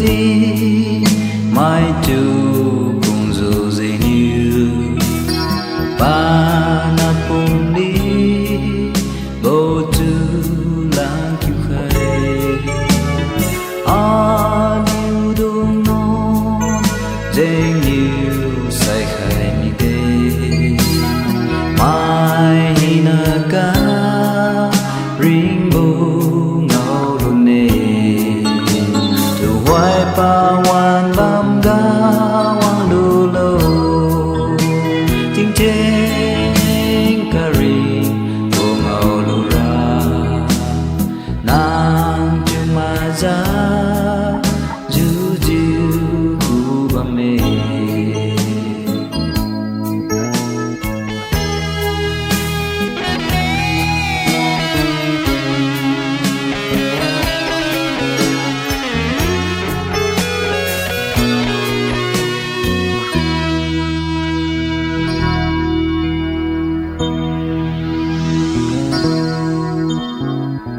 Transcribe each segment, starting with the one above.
ti mai tu cùng dù gì như ba na cùng đi bố tu lang kiu khai a liu đông non deng liu sai khai mi te mai na ca ring bu ngao lu ne tu hoài Pawan lam ga wanglo ting ting Kairisi bu ngao lu ra nang tu ma za ju ju ku ba me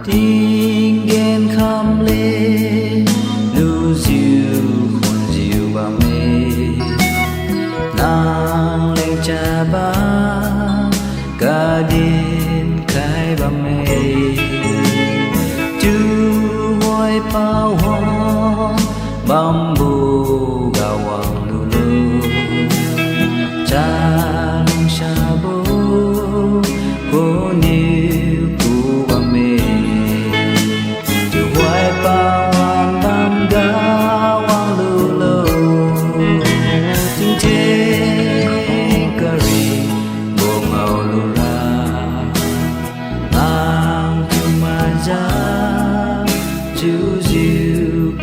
tiếng gen kham lê lu diu khuôn diu ba mê nàng lên cha ba ca điên khai ba mê chu hoài bao hoa bam bu ga wang lu lu cha lung sha bo cô niu ku ba mê Pawan lam ga wanglo ting ting Kairisi bu ngao lu ra nang tu ma za ju ju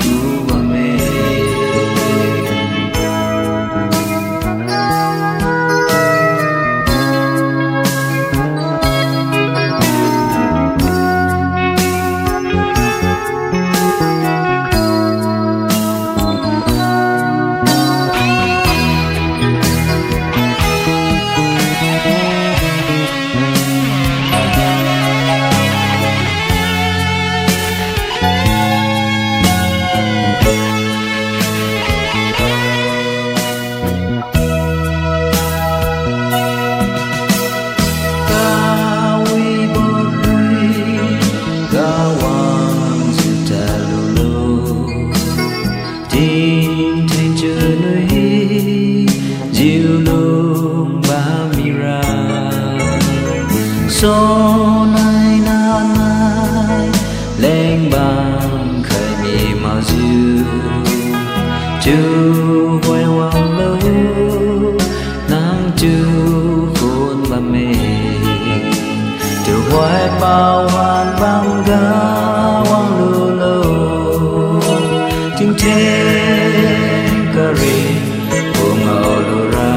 ku ba me ting ting chưa nuôi diu lung ba mi ra so nai na nai lên bang khai mi ma diu chu hoài wang lo nang chu khôn ba mê chu hoài bao hoàn bang ga wang lu lo ting ting Kairisi bu ngao lu ra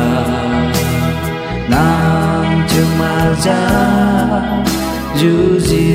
nang tu ma za ju ji